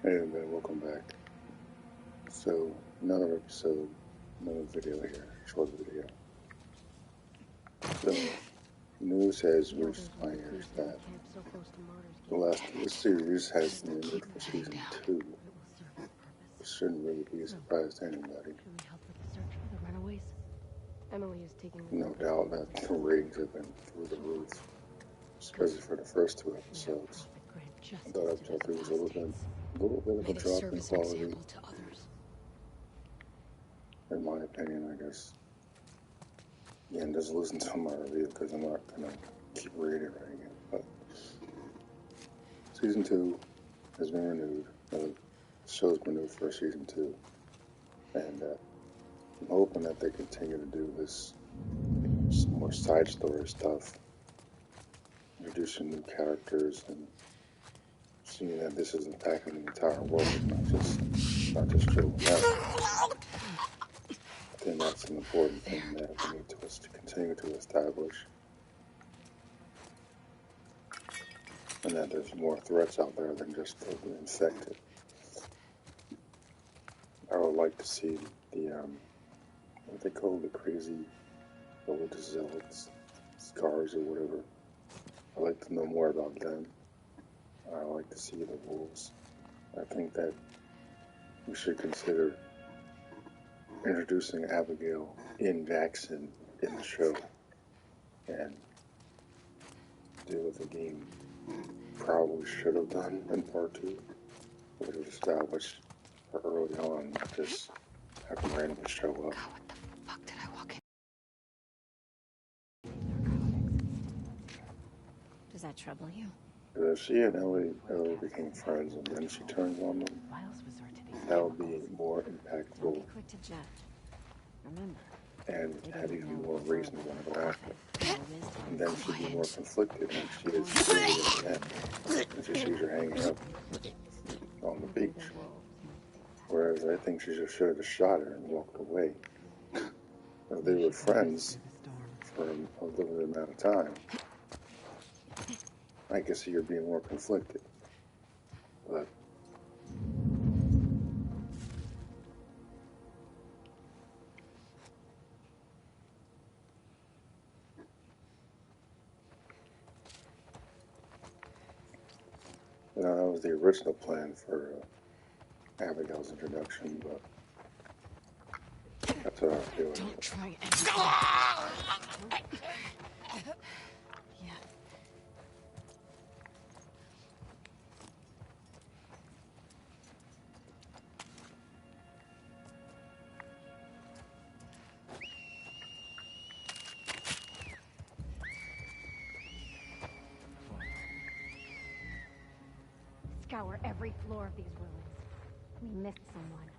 Hey man, welcome back. So, another episode, another video here, short video. So, news has reached my ears that this series has been renewed for season 2. It shouldn't really be a surprise to anybody. No doubt that the ratings have been through the roof, especially for the first 2 episodes. I thought episode 3 was a little bit of a drop in quality. In my opinion, I guess. Yeah, and just listen to my review because I'm not gonna keep reiterating it. But season 2 has been renewed. The show's been renewed for season 2, and I'm hoping that they continue to do this some more side story stuff, introducing new characters and seeing that this is impacting the entire world, not just Joe and Ellie. I think that's an important thing that we need to continue to establish, and that there's more threats out there than just the infected. I would like to see the what they call the crazy religious zealots, scars or whatever. I'd like to know more about them. I'd like to see the wolves. I think that we should consider introducing Abigail in Jackson in the show and do what the game probably should have done in part 2, which was establish her early on, not just have them randomly show up. God, what the fuck did I walk in? Does that trouble you? She and Ellie became friends and then she turns on them. That would be more impactful and have even more reasonable after. And then she'd be more conflicted when she is really at the end. And she sees her hanging up on the beach. Whereas I think she just should have just shot her and walked away. If they were friends for a limited amount of time, I can see her being more conflicted. But that was the original plan for Abigail's introduction, but that's what I was doing. Don't try Yeah. Scour every floor of these ruins. We missed someone.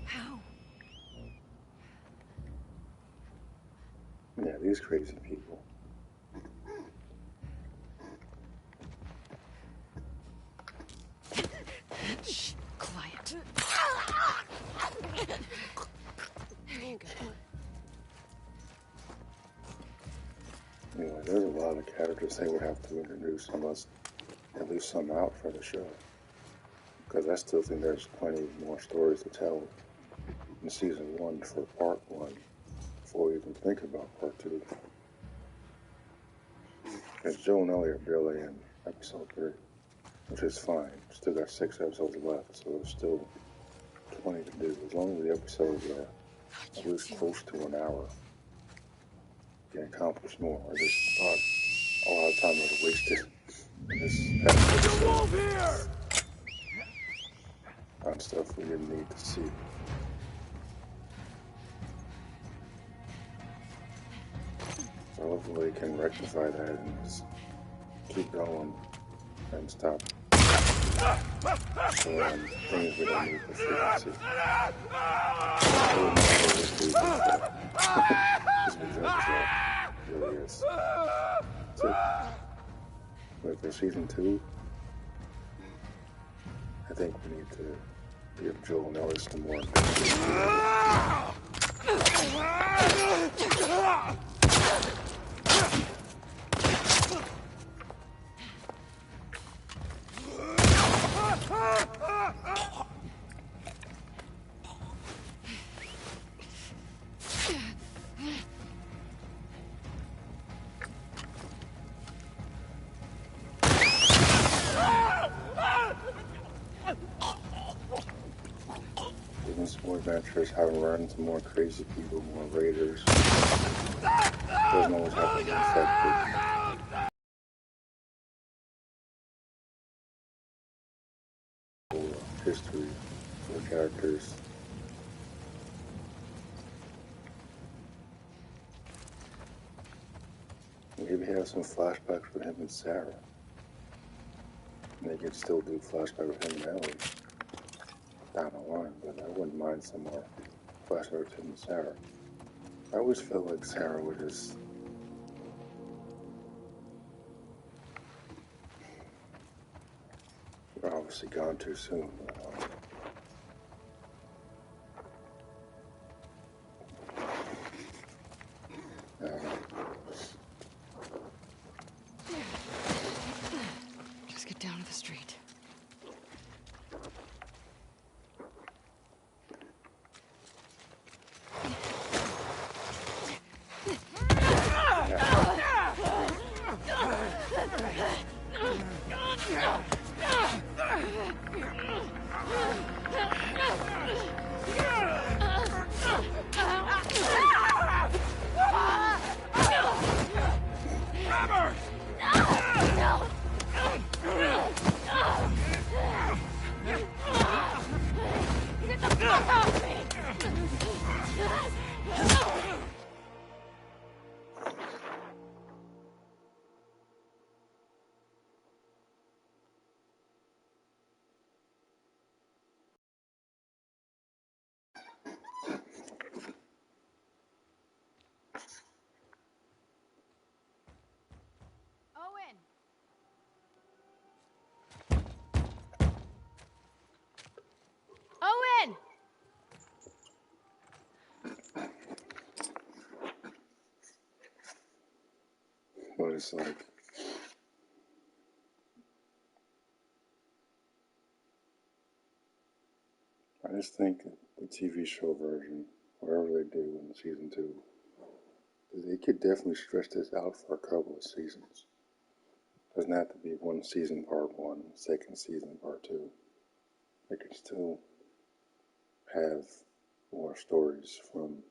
How? Yeah, these crazy people. Shh, quiet. Anyway, there's a lot of characters they would have to introduce, unless at least some out for the show. Because I still think there's plenty more stories to tell in season 1 for part 1 before we even think about part 2. Because Joe and Ellie are barely in episode 3, which is fine. Still got 6 episodes left, so there's still plenty to do. As long as the episodes are at least close to an hour, you can accomplish more. I just thought a lot of time was wasted in this episode on stuff we didn't need to see. So hopefully they can rectify that and just keep going and stop showing things we don't need to see. Really is. So, but for season 2, I think we need to give Joel and Ellie some more. adventures, have him run into more crazy people, more raiders. Doesn't always have to be effective. Or history for the characters. Maybe have some flashbacks with him and Sarah. And they could still do flashbacks with him and Ellie down the line, but I wouldn't mind some more flashbacks with him and Sarah. I always felt like Sarah would just obviously gone too soon. Just get down to the street. Owen! Owen! But it's like, I just think the TV show version, whatever they do in season 2, they could definitely stretch this out for a couple of seasons. Doesn't have to be one season part 1, second season part 2. They could still have more stories from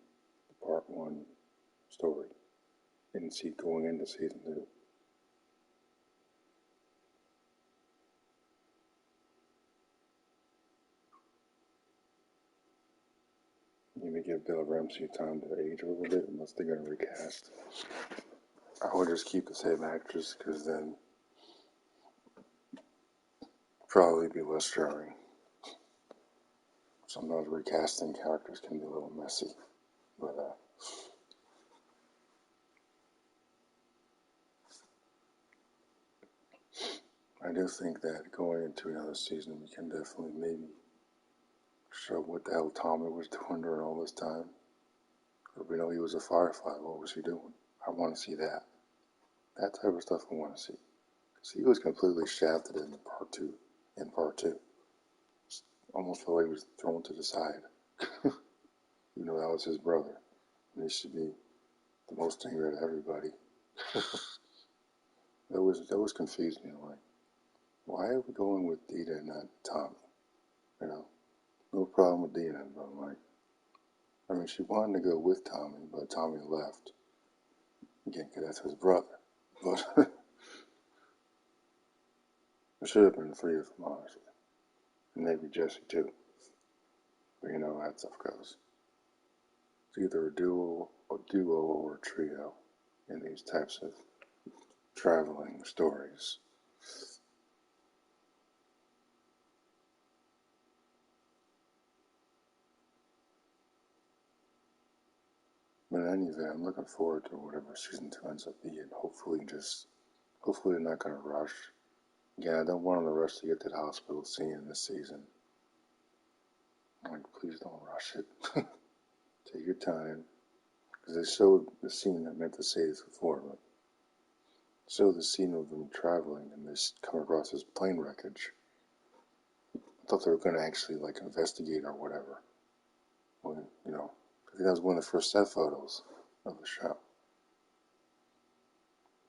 the part 1 story and see going into season 2. Maybe give Bill Ramsey time to age a little bit unless they're going to recast. I would just keep the same actress because then probably be less jarring. Sometimes recasting characters can be a little messy, but I do think that going into another season, we can definitely maybe show what the hell Tommy was doing during all this time. We know he was a firefighter. What was he doing? I want to see that. That type of stuff I want to see. Because he was completely shafted in part 2. In part 2. Almost felt like he was thrown to the side. You know, that was his brother. And he should be the most angry at everybody. That was confusing. Like, why are we going with Dita and not Tommy? You know, no problem with Dita, but I'm like, I mean, she wanted to go with Tommy, but Tommy left. Again, because that's his brother. But it should have been 3 of them, honestly. And maybe Jesse, too. But you know how that stuff goes. It's either a duo or a trio in these types of traveling stories. But in any event, I'm looking forward to whatever season 2 ends up being. Hopefully they're not going to rush. Again, I don't want them to rush to get to the hospital scene this season. I'm like, please don't rush it. Take your time. Because they showed the scene, I meant to say this before, but showed the scene of them traveling and they come across this plane wreckage. I thought they were going to actually, like, investigate or whatever. Well, you know, I think that was one of the first set photos of the show.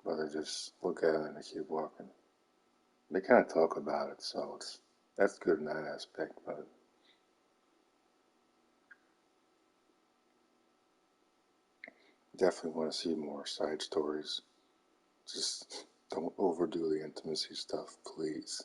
But they just look at it and they keep walking. They kind of talk about it, so that's good in that aspect, but definitely want to see more side stories. Just don't overdo the intimacy stuff, please.